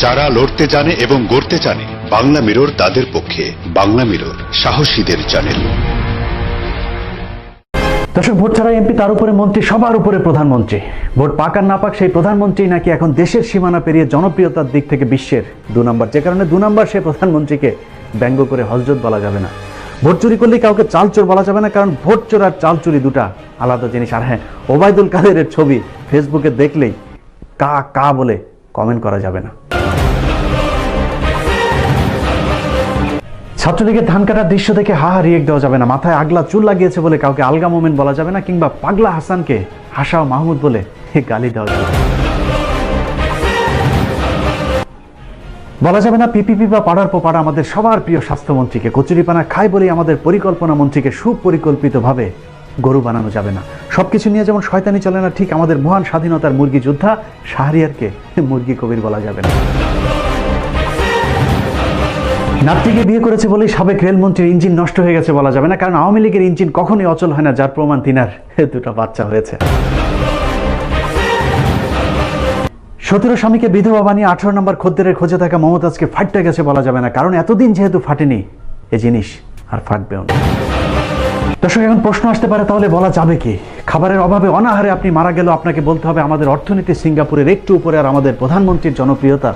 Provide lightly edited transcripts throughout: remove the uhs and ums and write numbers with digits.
যারা লড়তে জানে এবং গড়তে জানে, বাংলা মিরর তাদের পক্ষে। বাংলা মিরর, সাহসীদের চ্যানেল। দর্শক, ভোট ছাড়া এমপি, তার উপরে মন্ত্রী, সবার উপরে প্রধানমন্ত্রী। ভোট পাক আর না পাক, সেই প্রধানমন্ত্রী নাকি এখন দেশের সীমানা পেরিয়ে জনপ্রিয়তার দিক থেকে বিশ্বের 2 নম্বর। যে কারণে 2 নম্বর সে প্রধানমন্ত্রীকে ব্যঙ্গ করে হযরত বলা যাবে না। ভোট চুরি করলে কাউকে চাল চোর বলা যাবে না, কারণ ভোট চোর আর চাল চুরি দুটা আলাদা জিনিস। আর হ্যাঁ, ওবায়দুল কাদেরের ছবি ফেসবুকে দেখলেই কা কা বলে কমেন্ট করা যাবে না। ছাত্রলীগের ধান কাটার দৃশ্য দেখে হা হা রিয়েক্ট দেওয়া যাবে না। মাথায় আগলা চুল লাগিয়েছে বলে কাউকে আলগা মোমেন্ট বলা যাবে না, কিংবা পাগলা হাসানকে হাসাও মাহমুদ বলে গালি দেওয়া যাবে না। বলা যাবে না পিপিপি বা পাড়ার পোপাড়া আমাদের সবার প্রিয় স্বাস্থ্যমন্ত্রীকে কচুরিপানা খায় বলেই আমাদের পরিকল্পনা মন্ত্রীকে সুপরিকল্পিতভাবে গরু বানানো যাবে না। সবকিছু নিয়ে যেমন শয়তানি চলে না, ঠিক আমাদের মহান স্বাধীনতার মুরগি যোদ্ধা শাহরিয়ারকে মুরগি কবির বলা যাবে না। নাতনিকে বিয়ে করেছে বলেই সাবেক রেলমন্ত্রীর ইঞ্জিন নষ্ট হয়ে গেছে বলা যাবে না, কারণ আওয়ামী লীগের ইঞ্জিন কখনোই অচল হয় না, যার প্রমাণ তিনার 2টা বাচ্চা হয়েছে। 17 স্বামীকে বিধবা বানিয়ে 18 নম্বর খদ্দেরের খোঁজে থাকা মমতাজকে ফাটতে গেছে বলা যাবে না, কারণ এতদিন যেহেতু ফাটেনি, এ জিনিস আর ফাটবেও না। দর্শক, এখন প্রশ্ন আসতে পারে, তাহলে বলা যাবে কি? খাবারের অভাবে অনাহারে আপনি মারা গেলেও আপনাকে বলতে হবে আমাদের অর্থনীতি সিঙ্গাপুরের একটু উপরে, আর আমাদের প্রধানমন্ত্রীর জনপ্রিয়তা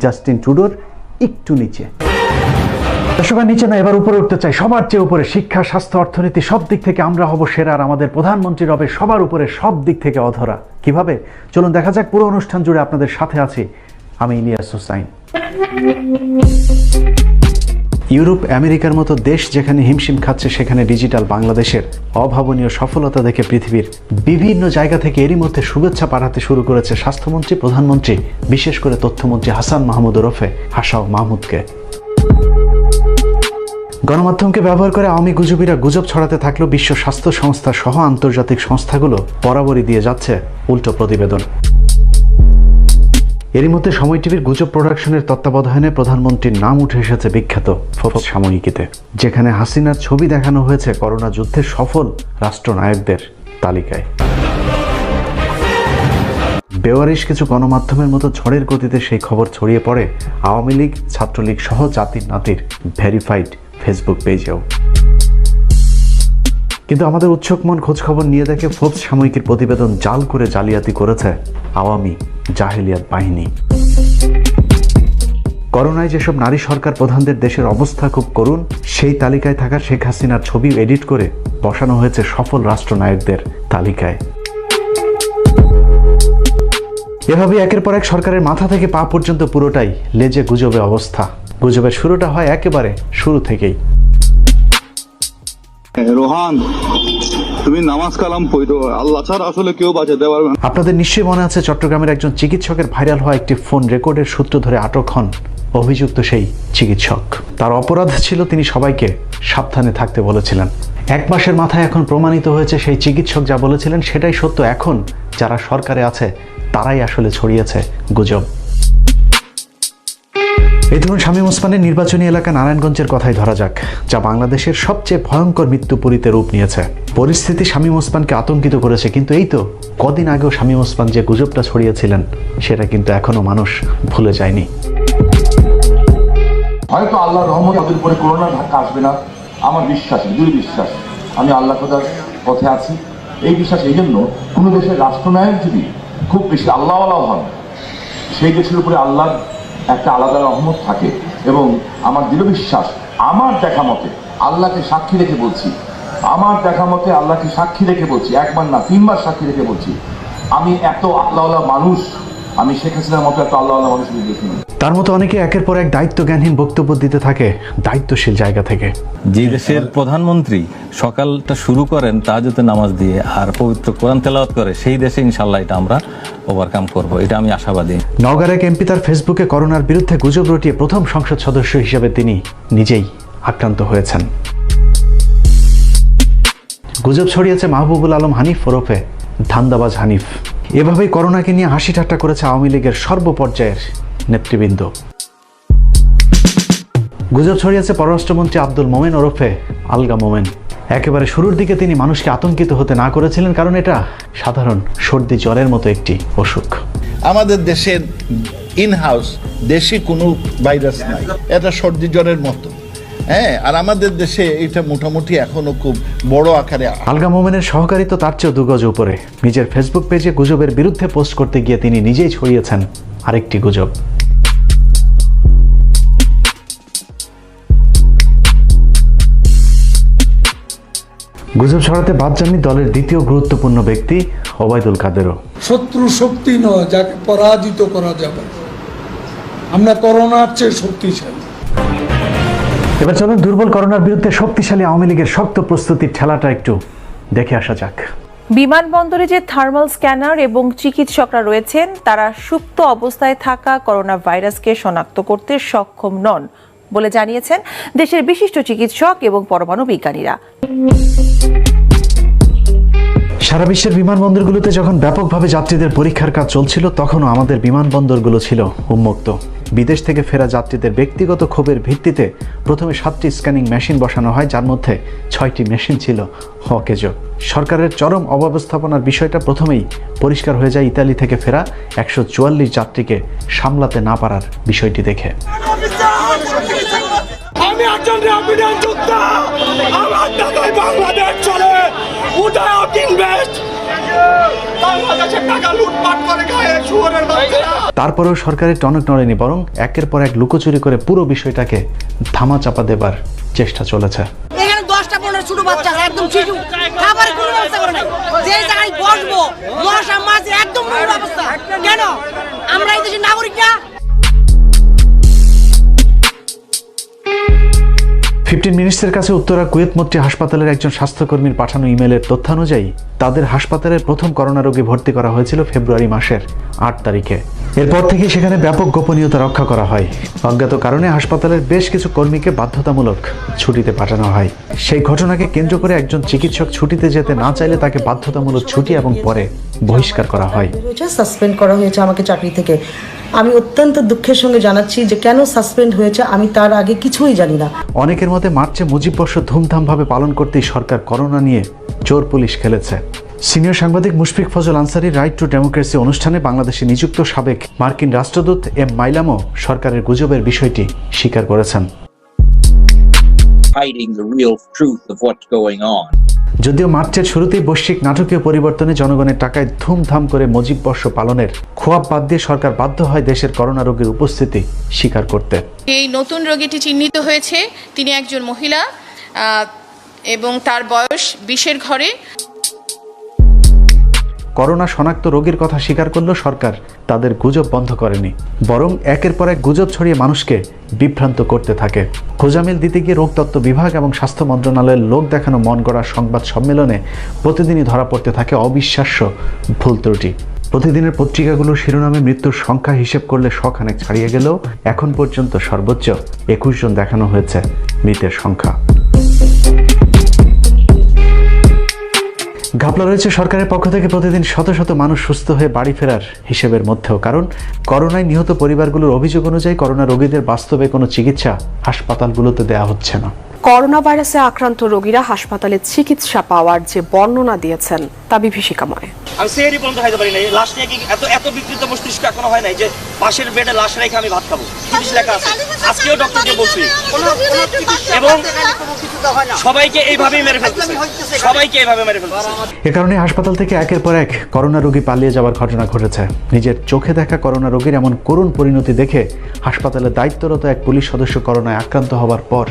জাস্টিন ট্রুডোর একটু নিচে। দর্শক, নিচে না, এবার উপরে উঠতে চাই, সবার চেয়ে উপরে। শিক্ষা, স্বাস্থ্য, অর্থনীতি সব দিক থেকে আমরা হব সেরা, আর আমাদের প্রধানমন্ত্রীর হবে সবার উপরে, সব দিক থেকে অধরা। কিভাবে? চলুন দেখা যাক। পুরো অনুষ্ঠান জুড়ে আপনাদের সাথে আছি আমি, ইলিয়াস হোসাইন। ইউরোপ, আমেরিকার মতো দেশ যেখানে হিমশিম খাচ্ছে, সেখানে ডিজিটাল বাংলাদেশের অভাবনীয় সফলতা দেখে পৃথিবীর বিভিন্ন জায়গা থেকে এরই মধ্যে শুভেচ্ছা পাঠাতে শুরু করেছে স্বাস্থ্যমন্ত্রী, প্রধানমন্ত্রী, বিশেষ করে তথ্যমন্ত্রী হাসান মাহমুদ ওরফে হাসাও মাহমুদকে। গণমাধ্যমকে ব্যবহার করে আওয়ামী গুজবীরা গুজব ছড়াতে থাকলেও বিশ্ব স্বাস্থ্য সংস্থা সহ আন্তর্জাতিক সংস্থাগুলো বরাবরই দিয়ে যাচ্ছে উল্টো প্রতিবেদন। এরই মধ্যে সময় টিভির গুজব প্রোডাকশনের তত্ত্বাবধানে প্রধানমন্ত্রীর নাম উঠে এসেছে বিখ্যাত ফোর্বস সাময়িকীতে, যেখানে হাসিনার ছবি দেখানো হয়েছে করোনা যুদ্ধের সফল রাষ্ট্রনায়কদের তালিকায়। বেওয়ারিশ কিছু গণমাধ্যমের মতো ঝড়ের গতিতে সেই খবর ছড়িয়ে পড়ে আওয়ামী লীগ, ছাত্রলীগ সহ জাতির নাতির ভেরিফাইড ফেসবুক পেজেও। কিন্তু আমাদের উৎসুক মন খোঁজখবর নিয়ে দেখে ফোর্বস সাময়িকীর প্রতিবেদন জাল করে জালিয়াতি করেছে আওয়ামী জাহেলিয়াত বাহিনী। করোনায় যেসব নারী সরকার প্রধানদের দেশের অবস্থা খুব করুণ, সেই তালিকায় থাকা শেখ হাসিনার ছবি এডিট করে বসানো হয়েছে সফল রাষ্ট্রনায়কদের তালিকায়। এভাবে একের পর এক সরকারের মাথা থেকে পা পর্যন্ত পুরোটাই লেজে গুজবে অবস্থা। গুজবের শুরুটা হয় একেবারে শুরু থেকেই। রোহান, তুমি নামাজ কালাম পড়ো, আল্লাহ ছাড়া আসলে কেউ বাঁচাতে পারবে না। আপনাদের নিশ্চয়ই মনে আছে, চট্টগ্রামের একজন চিকিৎসকের ভাইরাল হওয়া একটি ফোন রেকর্ডের সূত্র ধরে আটক হন অভিযুক্ত সেই চিকিৎসক। তার অপরাধ ছিল তিনি সবাইকে সাবধানে থাকতে বলেছিলেন। 1 মাসের মাথায় এখন প্রমাণিত হয়েছে সেই চিকিৎসক যা বলেছিলেন সেটাই সত্য। এখন যারা সরকারে আছে তারাই আসলে ছড়িয়েছে গুজব। এই ধরুন, শামীম ওসমানের নির্বাচনী এলাকা নারায়ণগঞ্জের কথাই ধরা যাক, যা বাংলাদেশের সবচেয়ে ভয়ঙ্কর মৃত্যুপুরীতে রূপ নিয়েছে। পরিস্থিতি শামীম ওসমানকে আতঙ্কিত করেছে, কিন্তু এই তো কদিন আগেও শামীম ওসমান যে গুজবটা ছড়িয়েছিলেন সেটা কিন্তু এখনো মানুষ ভুলে যায়নি। হয়তো আল্লাহর রহমত তাদের উপরে করোনা ধাক্কা আসবে না, আমার বিশ্বাস, দৃঢ় বিশ্বাস। আমি আল্লাহ খোদার পথে আছি, এই বিশ্বাস। এই জন্য কোনো দেশের রাষ্ট্রনায়ক যদি খুব বেশি আল্লাহওয়ালা হন, সেই দেশের উপরে আল্লাহর একটা আলাদা রহমত থাকে। এবং আমার দৃঢ় বিশ্বাস, আমার দেখা মতে, আল্লাহকে সাক্ষী রেখে বলছি, আমার দেখা মতে আল্লাহকে সাক্ষী রেখে বলছি, 1 বার না 3 বার সাক্ষী রেখে বলছি, আমি এত আল্লাহওয়ালা মানুষ, আমি শেখ হাসিনার মতো এত আল্লাহওয়ালা মানুষ দেখিনি। তার মতো অনেকে একের পর এক দায়িত্বজ্ঞানহীন বক্তব্য দিতে থাকে দায়িত্বশীল জায়গা থেকে। যে দেশের প্রধানমন্ত্রী সকালটা শুরু করেন তাহাজ্জুদের নামাজ দিয়ে আর পবিত্র কোরআন তেলাওয়াত করে, সেই দেশে ইনশাআল্লাহ এটা আমরা ওভারকাম করব, এটা আমি আশাবাদী। নওগাঁর এক এমপি তার ফেসবুকে করোনার বিরুদ্ধে গুজব রটিয়ে প্রথম সংসদ সদস্য হিসেবে তিনি নিজেই আক্রান্ত হয়েছেন। গুজব ছড়িয়েছে মাহবুবুল আলম হানিফ ওরফে ধান্দাবাজ হানিফ। এভাবেই করোনাকে নিয়ে হাসি ঠাট্টা করেছে আওয়ামী লীগের সর্বপর্যায়ের নেতৃবৃন্দ। গুজব ছড়িয়েছে পররাষ্ট্রমন্ত্রী আব্দুল মোমেন ওরফে আলগা মোমেন। একেবারে শুরুর দিকে তিনি মানুষকে আতঙ্কিত হতে না করেছিলেন, কারণ এটা সাধারণ সর্দি জ্বরের মতো একটি অসুখ। আমাদের দেশের ইন হাউস দেশে কোনো ভাইরাস নাই, এটা সর্দি জ্বরের মতো। হ্যাঁ, আর আমাদের দেশে এটা মোটামুটি এখনো খুব বড় আকারে। আলগা মোমেনের সহকারী তো তার চেয়েও 2 গজ উপরে। নিজের ফেসবুক পেজে গুজবের বিরুদ্ধে পোস্ট করতে গিয়ে তিনি নিজেই ছড়িয়েছেন আরেকটি গুজব। গুজব ছড়াতে বাদ যাননি দলের দ্বিতীয় গুরুত্বপূর্ণ ব্যক্তি ওবায়দুল কাদেরও। শত্রু শক্তি নয় যাকে পরাজিত করা যাবে, আমরা করোনার চেয়ে শক্তিশালী। এবার চলুন দুর্বল করোনার বিরুদ্ধে শক্তিশালী আওয়ামী লীগের শক্ত প্রস্তুতির ঠেলাটা একটু দেখে আসা যাক। বিমানবন্দরে যে থার্মাল স্ক্যানার এবং চিকিৎসকরা রয়েছেন তারা সুপ্ত অবস্থায় থাকা করোনা ভাইরাসকে শনাক্ত করতে সক্ষম নন বলে জানিয়েছেন দেশের বিশিষ্ট চিকিৎসক এবং পরমাণু বিজ্ঞানীরা। সারা বিশ্বের বিমানবন্দরগুলোতে যখন ব্যাপকভাবে যাত্রীদের পরীক্ষার কাজ চলছিল তখনও আমাদের বিমানবন্দরগুলো ছিল উন্মুক্ত। বিদেশ থেকে ফেরা যাত্রীদের ব্যক্তিগত ক্ষোভের ভিত্তিতে প্রথমে 7টি স্ক্যানিং মেশিন বসানো হয়, যার মধ্যে 6টি মেশিন ছিল অকেজ। সরকারের চরম অব্যবস্থাপনার বিষয়টা প্রথমেই পরিষ্কার হয়ে যায় ইতালি থেকে ফেরা 144 যাত্রীকে সামলাতে না পারার বিষয়টি দেখে। আমি একজন র্যাপিড যোদ্ধা, আমার টাকায় বাংলাদেশ চলে, উদয়ট ইনভেস্ট বাংলাদেশের টাকা লুটপাট করে খায় শুয়োরের বাচ্চারা। তারপরেও সরকারের টনক নড়েনি, বরং একের পর এক লুকোচুরি করে পুরো বিষয়টাকে ধামাচাপা দেবার চেষ্টা চলেছে। এখানে 10টা 15 ছোট বাচ্চা একদম শিশু, খাবারের কোনো ব্যবস্থা করে নাই। যে জায়গায় বসবো মশা মাছি একদম নোংরা অবস্থা। কেন? আমরা এই দেশের নাগরিক না? 15 মিনিটসের কাছে উত্তরা কুয়েত মৈত্রী হাসপাতালের একজন স্বাস্থ্যকর্মীর পাঠানো ইমেলের তথ্যানুযায়ী তাদের হাসপাতালের প্রথম করোনা রোগী ভর্তি করা হয়েছিল ফেব্রুয়ারি মাসের 8 তারিখে। এরপর থেকে সেখানে ব্যাপক গোপনীয়তা রক্ষা করা হয়। অজ্ঞাত কারণে হাসপাতালের বেশ কিছু কর্মীকে বাধ্যতামূলক ছুটিতে পাঠানো হয়। সেই ঘটনাকে কেন্দ্র করে একজন চিকিৎসক ছুটিতে যেতে না চাইলে তাকে বাধ্যতামূলক ছুটি এবং পরে বহিষ্কার করা হয়। সাসপেন্ড করা হয়েছে আমাকে চাকরি থেকে। আমি অত্যন্ত দুঃখের সঙ্গে জানাচ্ছি যে কেন সাসপেন্ড হয়েছে আমি তার আগে কিছুই জানি না। অনেকের মতে মার্চে মুজিববর্ষ ধুমধামভাবে পালন করতেই সরকার করোনা নিয়ে চোর পুলিশ খেলেছে। সিনিয়র সাংবাদিক Mushfiq Fazal Ansari right two democracy অনুষ্ঠানে বাংলাদেশে নিযুক্ত সাবেক মার্কিন রাষ্ট্রদূত এম মাইলামও সরকারের গুজবের বিষয়টি স্বীকার করেছেন। যদিও মার্চের শুরুতেই বৈশ্বিক নাটকীয় পরিবর্তনে জনগণের টাকায় ধুমধাম করে মুজিববর্ষ পালনের খোয়াব বাদ দিয়ে সরকার বাধ্য হয় দেশের করোনা রোগীর উপস্থিতি স্বীকার করতে। এই নতুন রোগীটি চিহ্নিত হয়েছে, তিনি একজন মহিলা এবং তার বয়স 20-এর ঘরে। করোনা শনাক্ত রোগীর কথা স্বীকার করলেও সরকার তাদের গুজব বন্ধ করেনি, বরং একের পর এক গুজব ছড়িয়ে মানুষকে বিভ্রান্ত করতে থাকে। খোঁজামিল দিতে গিয়ে রোগতত্ত্ব বিভাগ এবং স্বাস্থ্য মন্ত্রণালয়ের লোক দেখানো মন গড়া সংবাদ সম্মেলনে প্রতিদিনই ধরা পড়তে থাকে অবিশ্বাস্য ভুল ত্রুটি। প্রতিদিনের পত্রিকাগুলোর শিরোনামে মৃত্যুর সংখ্যা হিসেব করলে শখানেক ছাড়িয়ে গেলেও এখন পর্যন্ত সর্বোচ্চ 21 জন দেখানো হয়েছে মৃতের সংখ্যা। ঘাপলা রয়েছে সরকারের পক্ষ থেকে প্রতিদিন শত শত মানুষ সুস্থ হয়ে বাড়ি ফেরার হিসেবের মধ্যেও, কারণ করোনায় নিহত পরিবারগুলোর অভিযোগ অনুযায়ী করোনা রোগীদের বাস্তবে কোনো চিকিৎসা হাসপাতালগুলোতে দেওয়া হচ্ছে না। করোনা ভাইরাসে আক্রান্ত রোগীরা হাসপাতালে চিকিৎসা পাওয়ার যে বর্ণনা দিয়েছেন তা বিভীষিকাময়। আমি সেরি বন্ধ খাইতে পারি না, লাশ নিয়ে কি এত বিকৃত মস্তিষ্ক এখনো হয় নাই যে পাশের বেডে লাশ রেখে আমি ভাত খাবো। চিকিৎসা লেখা আছে, আজকেও ডক্টরকে বলছি, এবং সবাইকে এইভাবেই মেরে ফেলতেছে, সবাইকে এইভাবে মেরে ফেলতেছে। এ কারণে হাসপাতাল থেকে একের পর এক করোনা রোগী পালিয়ে যাওয়ার ঘটনা ঘটেছে। নিজের চোখে দেখা করোনা রোগীর এমন করুণ পরিণতি দেখে হাসপাতালে দায়িত্বরত এক পুলিশ সদস্য করোনায় আক্রান্ত হওয়ার পর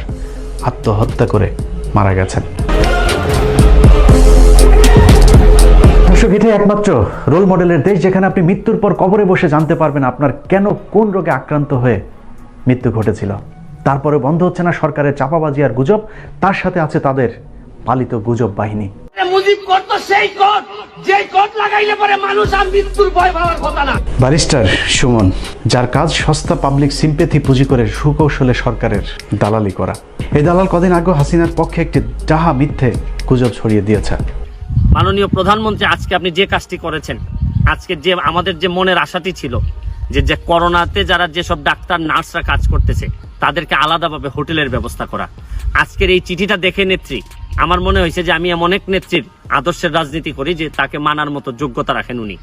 আত্মহত্যা করে মারা গেছেন। দর্শক, এটাই একমাত্র রোল মডেলের দেশ যেখানে আপনি মৃত্যুর পর কবরে বসে জানতে পারবেন আপনার কেন কোন রোগে আক্রান্ত হয়ে মৃত্যু ঘটেছিল। তারপরে বন্ধ হচ্ছে না সরকারের চাপাবাজি আর গুজব, তার সাথে আছে তাদের পালিত গুজব বাহিনী। মুজিব করতো সেই কোট, যে কোট লাগাইলে পরে মানুষ আর মৃত্যুর ভয় পাওয়ার কথা না। ব্যারিস্টার সুমন, যার কাজ সস্তা পাবলিক সিম্পেথি পুঁজি করে সুকৌশলে সরকারের দালালি করা। এই দালাল কদিন আগে হাসিনার পক্ষে একটি ডাহা মিথ্যে গুজব ছড়িয়ে দিয়েছে। মাননীয় প্রধানমন্ত্রী, আজকে আপনি যে কাজটি করেছেন, আজকে যে আমাদের যে মনের আশাটি ছিল যে করোনাতে যারা যেসব ডাক্তার নার্সরা কাজ করতেছে তাদেরকে আলাদাভাবে হোটেলের ব্যবস্থা করা, আজকের এই চিঠিটা দেখে নেত্রী আমার মনে হয়েছে যে আমি এমন এক নেত্রীর আদর্শের রাজনীতি করি যে তাকে মানার মতো যোগ্যতা রাখেন উনি।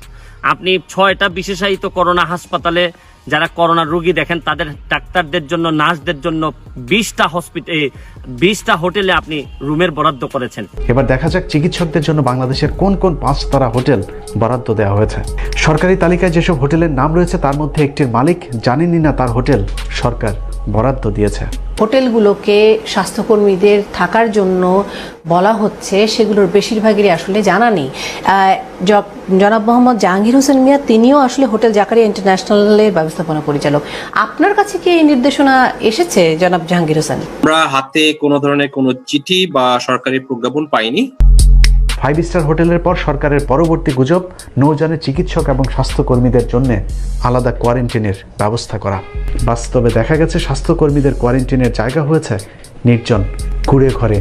আপনি 6টা বিশেষায়িত করোনা হাসপাতালে যারা করোনা রোগী দেখেন তাদের ডাক্তারদের জন্য, নার্সদের জন্য 20টা হোটেলে আপনি রুমের বরাদ্দ করেছেন। এবার দেখা যাক চিকিৎসকদের জন্য বাংলাদেশের কোন কোন 5 তারা হোটেল বরাদ্দ দেওয়া হয়েছে। সরকারি তালিকায় যেসব হোটেলের নাম রয়েছে তার মধ্যে একটির মালিক জানেনই না তার হোটেল সরকার বরাদ্দ দিয়েছে। হোটেলগুলোকে স্বাস্থ্যকর্মীদের থাকার জন্য বলা হচ্ছে সেগুলোর বেশিরভাগেরই আসলে জানা নেই। জনাব মোহাম্মদ জাহাঙ্গীর হোসেন মিয়া তিনিও আসলে হোটেল জাকারিয়া ইন্টারন্যাশনালের ব্যবস্থাপনা পরিচালক। আপনার কাছে কি এই নির্দেশনা এসেছে জনাব জাহাঙ্গীর হোসেন? আমরা হাতে কোনো ধরনের কোনো চিঠি বা সরকারি প্রজ্ঞাপন পাইনি। 5 স্টার হোটেলের পর সরকারের পরবর্তী গুজব নৌযানে চিকিৎসক এবং স্বাস্থ্যকর্মীদের জন্য আলাদা কোয়ারেন্টাইনের ব্যবস্থা করা। বাস্তবে দেখা গেছে স্বাস্থ্যকর্মীদের কোয়ারেন্টাইনের জায়গা হয়েছে নির্জন কুড়ে ঘরে।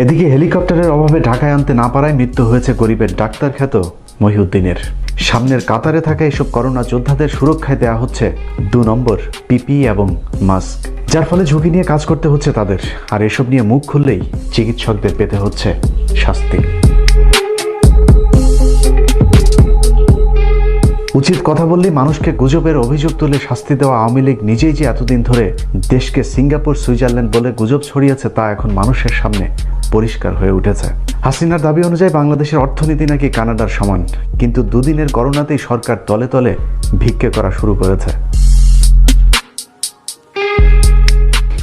এদিকে হেলিকপ্টারের অভাবে ঢাকায় আনতে না পারায় মৃত্যু হয়েছে গরিবের ডাক্তার খ্যাত মহিউদ্দিনের। সামনের কাতারে থাকা এসব করোনা যোদ্ধাদের সুরক্ষায় দেওয়া হচ্ছে 2 নম্বর পিপিই এবং মাস্ক, যার ফলে ঝুঁকি নিয়ে কাজ করতে হচ্ছে তাদের। আর এসব নিয়ে মুখ খুললেই চিকিৎসকদের পেতে হচ্ছে শাস্তি। উচিত কথা বললেই মানুষকে গুজবের অভিযোগ তুলে শাস্তি দেওয়া আওয়ামী লীগ নিজেই যে এতদিন ধরে দেশকে সিঙ্গাপুর, সুইজারল্যান্ড বলে গুজব ছড়িয়েছে তা এখন মানুষের সামনে পরিষ্কার হয়ে উঠেছে। হাসিনার দাবি অনুযায়ী বাংলাদেশের অর্থনীতি নাকি কানাডার সমান, কিন্তু দুদিনের করোনাতেই সরকার তলে তলে ভিক্ষে করা শুরু করেছে।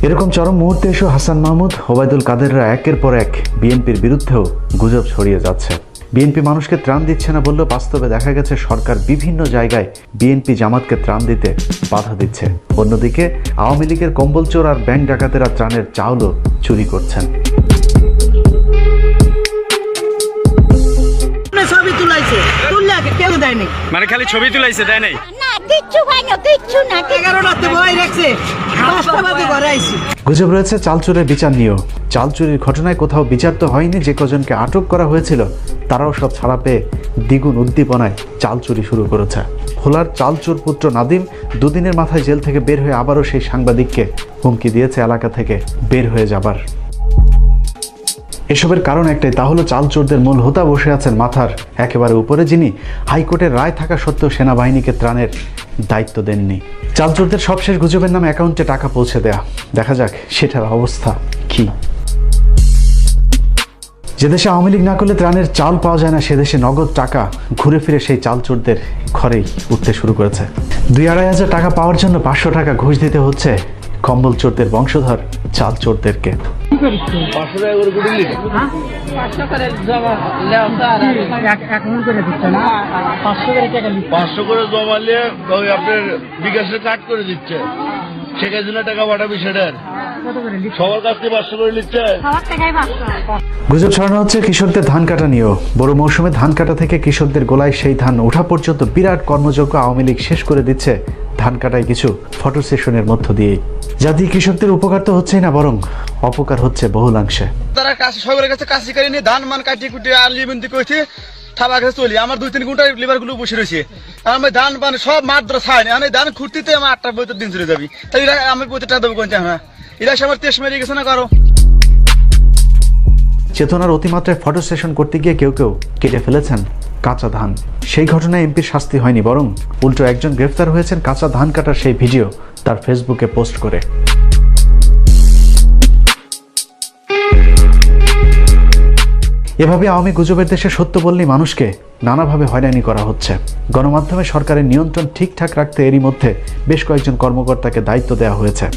এরকম চরম মুহূর্তে এসে হাসান মাহমুদ, ওবায়দুল কাদেররা একের পর এক বিএনপির বিরুদ্ধেও গুজব ছড়িয়ে যাচ্ছে। বিএনপি মানুষকে ত্রাণ দিচ্ছে না বললেও বাস্তবে দেখা গেছে সরকার বিভিন্ন জায়গায় বিএনপি জামাতকে ত্রাণ দিতে বাধা দিচ্ছে। অন্যদিকে আওয়ামী লীগের কম্বল চোর আর ব্যাংক ডাকাতেরা ত্রাণের চাউলও চুরি করছেন। ছবি তুলাইছে, কেউ দেয়নি, মানে খালি ছবি তুলাইছে, দেয় নাই। গুজব রয়েছে চাল চোরের বিচার নিয়েও। চাল চুরির ঘটনায় কোথাও বিচার তো হয়নি, যে কজনকে আটক করা হয়েছিল তারাও সব ছাড়া পেয়ে দ্বিগুণ উদ্দীপনায় চাল চুরি শুরু করেছে। ভোলার চাল চোর পুত্র নাদিম 2 দিনের মাথায় জেল থেকে বের হয়ে আবারও সেই সাংবাদিককে হুমকি দিয়েছে এলাকা থেকে বের হয়ে যাবার। এসবের কারণ একটাই, তা হলো চাল চোরদের মূল হোতা বসে আছেন মাথার একেবারে উপরে, যিনি হাইকোর্টের রায় থাকা সত্ত্বেও সেনাবাহিনীকে ত্রাণের দায়িত্ব দেননি। চাল চোরদের সবশেষ গুজবের নামে অ্যাকাউন্টে টাকা পৌঁছে দেয়া। দেখা যাক সেটার অবস্থা কি। যে দেশে আওয়ামী লীগ না করলে ত্রাণের চাল পাওয়া যায় না, সে দেশে নগদ টাকা ঘুরে ফিরে সেই চাল চোরদের ঘরেই উঠতে শুরু করেছে। 2-2.5 হাজার টাকা পাওয়ার জন্য 500 টাকা ঘুষ দিতে হচ্ছে কম্বল চোরদের বংশধর চাল চোরদেরকে। 500 টাকা করে কুড়ি লিখে 500 করে জমা এখন করে দিচ্ছে না, 500 করে টাকা 500 করে জমা নিয়ে ওই আপনার বিকাশে কাট করে দিচ্ছে। শেখ হাসিনা টাকা পাঠাবি সেটার সবার কাছ থেকে 500 করে নিচ্ছে। গুজব ছড়ানো হচ্ছে কৃষকদের ধান কাটা নিয়েও। বড় মৌসুমে ধান কাটা থেকে কৃষকদের গোলায় সেই ধান ওঠা পর্যন্ত বিরাট কর্মযজ্ঞ আওয়ামী লীগ শেষ করে দিচ্ছে ধান কাটায় কিছু ফটো সেশনের মধ্য দিয়েই। যা দিয়ে কৃষকদের উপকার তো হচ্ছেই না, বরং অপকার হচ্ছে বহুলাংশে। তারা সবার কাছে কাশি করে নিয়ে ধান মান কাটি কুটি আর লিবন্দি করছে, থাবা কাছে চলি। আমার 2-3 ঘন্টা লিভার গুলো বসে রয়েছে। আমি ধান পান সব মাত্র ছাড়েনি, আমি ধান খুঁড়তে আমার 8টা বইতে দিন চলে যাবি। তাই আমি বইতে দেবো কোন হ্যাঁ এরা আমার 23 মেরে গেছে না কারো। চেতনার অতিমাত্রায় ফটো সেশন করতে গিয়ে কেউ কেউ কেটে ফেলেছেন কাঁচা ধান। সেই ঘটনায় এমপির শাস্তি হয়নি, বরং উল্টো একজন গ্রেফতার হয়েছেন কাঁচা ধান কাটার সেই ভিডিও তার ফেসবুকে পোস্ট করে। এভাবে আওয়ামী গুজবের দেশে সত্য বললেই মানুষকে নানাভাবে হয়রানি করা হচ্ছে। গণমাধ্যমে সরকারের নিয়ন্ত্রণ ঠিকঠাক রাখতে এরই মধ্যে বেশ কয়েকজন কর্মকর্তাকে দায়িত্ব দেওয়া হয়েছে।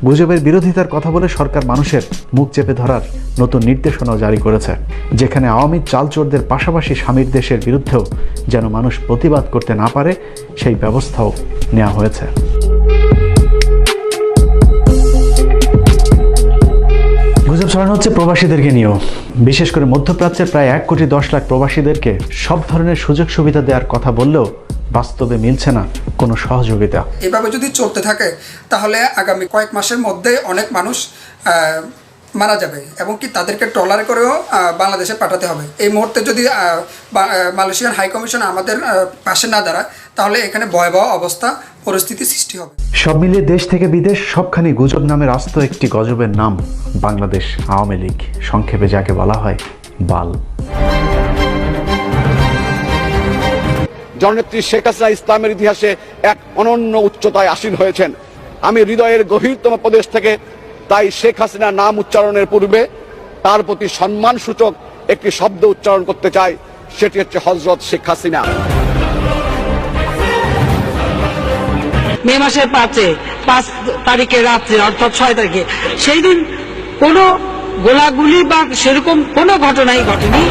গুজবের বিরোধিতার কথা বলে সরকার মানুষের মুখ চেপে ধরার নতুন নির্দেশনাও জারি করেছে, যেখানে আওয়ামী চাল চোরদের পাশাপাশি স্বামীর দেশের বিরুদ্ধেও যেন মানুষ প্রতিবাদ করতে না পারে সেই ব্যবস্থাও নেওয়া হয়েছে। গুজব ছড়ানো হচ্ছে প্রবাসীদেরকে নিয়েও। বিশেষ করে মধ্যপ্রাচ্যের প্রায় 1,10,00,000 প্রবাসীদেরকে সব ধরনের সুযোগ সুবিধা দেওয়ার কথা বললেও বাস্তবে মিলছে না কোনো সহযোগিতা। এভাবে যদি চলতে থাকে তাহলে আগামী কয়েক মাসের মধ্যে অনেক মানুষ মারা যাবে এবং কি তাদেরকে ট্রলারে করেও বাংলাদেশে পাঠাতে হবে। এই মুহূর্তে যদি মালয়েশিয়ান হাই কমিশন আমাদের পাশে না দাঁড়ায় তাহলে এখানে ভয়াবহ অবস্থা পরিস্থিতি সৃষ্টি হবে। সব মিলিয়ে দেশ থেকে বিদেশ সবখানি গুজব নামের আস্ত একটি গজবের নাম বাংলাদেশ আওয়ামী লীগ, সংক্ষেপে যাকে বলা হয় বাল। জননেত্রী শেখ হাসিনা ইসলামের ইতিহাসে এক অনন্য উচ্চতায় আসীন হয়েছেন। আমি হৃদয়ের গভীরতম প্রদেশ থেকে তাই শেখ হাসিনা নাম উচ্চারণের পূর্বে তার প্রতি সম্মান সূচক একটি শব্দ উচ্চারণ করতে চাই, সেটি হচ্ছে হযরত শেখ হাসিনা। মে মাসের 5 তারিখে রাত্রে অর্থাৎ 6 তারিখে সেই দিন কোনো গোলাগুলি বা সেরকম কোনো ঘটনাই ঘটেনি।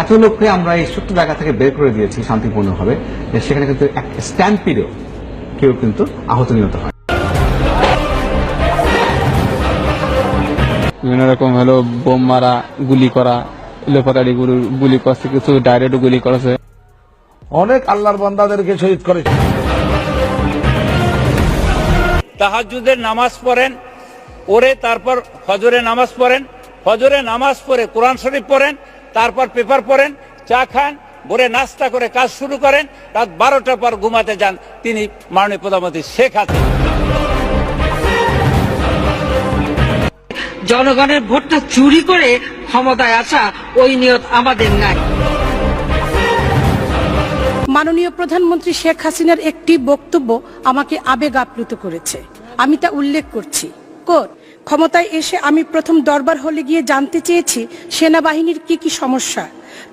এত লোককে আমরা এই ছোট্ট জায়গা থেকে বের করে দিয়েছি শান্তিপূর্ণভাবে, সেখানে কিন্তু এক স্ট্যাম্পিডেও কেউ কিন্তু আহত নিহত হয়। বিভিন্ন রকম হলো বোম মারা, গুলি করা, লোপাতাড়ি গুলি করছে, কিছু ডাইরেক্ট গুলি করেছে। অনেক আল্লাহর বান্দাদেরকে শহীদ করেছে। তাহাজ্জুদের নামাজ পড়েন, পড়ে তারপর ফজরে নামাজ পড়েন, ফজরে নামাজ পড়ে কোরআন শরীফ পড়েন, তারপর পেপার পড়েন, চা খান, ভোরে নাস্তা করে কাজ শুরু করেন, রাত 12টার পর ঘুমাতে যান। তিনি মাননীয় প্রধানমন্ত্রী শেখ হাসিনা। জনগণের ভোটটা চুরি করে ক্ষমতায় আসা ওই নিয়ত আমাদের নাই। মাননীয় প্রধানমন্ত্রী শেখ হাসিনার একটি বক্তব্য আমাকে আবেগ আপ্লুত করেছে, আমি তা উল্লেখ করছি। ক্ষমতায় এসে আমি প্রথম দরবার হলে গিয়ে জানতে চেয়েছি সেনাবাহিনীর কি কি সমস্যা।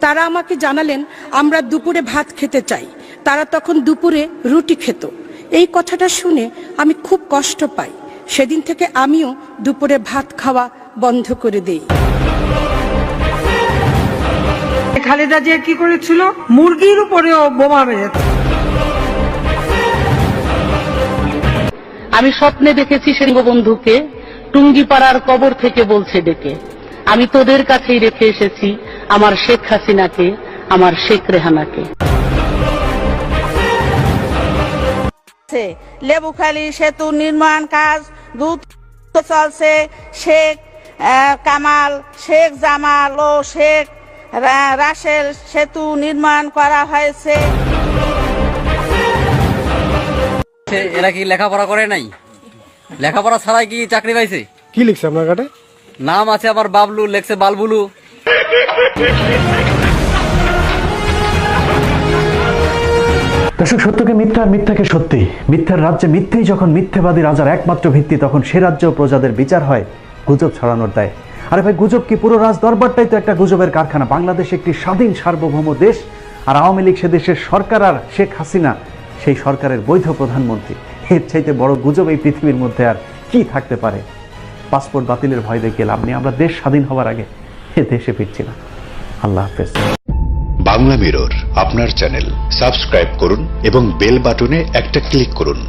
তারা আমাকে জানালেন আমরা দুপুরে ভাত খেতে চাই, তারা তখন দুপুরে রুটি খেত। এই কথাটা শুনে আমি খুব কষ্ট পাই। সেদিন থেকে আমিও দুপুরে ভাত খাওয়া বন্ধ করে দেই। খালেদা জিয়া কি করেছিল? মুরগির উপরেও বোমা মেরেছে। আমি স্বপ্নে দেখেছি বন্ধুকে টুঙ্গিপাড়ার কবর থেকে বলছে ডেকে, আমি তোদের কাছেই রেখে এসেছি আমার শেখ হাসিনাকে, আমার শেখ রেহানাকে। লেবুখালী সেতু নির্মাণ কাজ দ্রুত চলছে। শেখ কামাল, শেখ জামাল ও শেখ রাসেল সেতু নির্মাণ করা হয়েছে। এরা কি লেখাপড়া করে নাই? লেখাপড়া ছাড়াই কি চাকরি পাইছে? কি লিখছে আপনার কাছে? নাম আছে আমার বাবলু, লেখছে বালবুলু। দর্শক, সত্যকে মিথ্যা আর মিথ্যাকে সত্যি। মিথ্যার রাজ্যে মিথ্যেই যখন মিথ্যেবাদী রাজার একমাত্র ভিত্তি, তখন সে রাজ্য প্রজাদের বিচার হয় গুজব ছড়ানোর দায়। আরে ভাই, গুজব কি? পুরো রাজ দরবারটাই তো একটা গুজবের কারখানা। বাংলাদেশ একটি স্বাধীন সার্বভৌম দেশ, আর আওয়ামী লীগ সে দেশের সরকার, আর শেখ হাসিনা সেই সরকারের বৈধ প্রধানমন্ত্রী। এর চাইতে বড় গুজব এই পৃথিবীর মধ্যে আর কি থাকতে পারে? পাসপোর্ট বাতিলের ভয় দেখিয়ে লাভ নেই। আমরা দেশ স্বাধীন হওয়ার আগে এ দেশে ফিরছি না। আল্লাহ হাফেজ। বাংলা মিরর আপনার চ্যানেল, সাবস্ক্রাইব করুন এবং বেল বাটনে একটা ক্লিক করুন।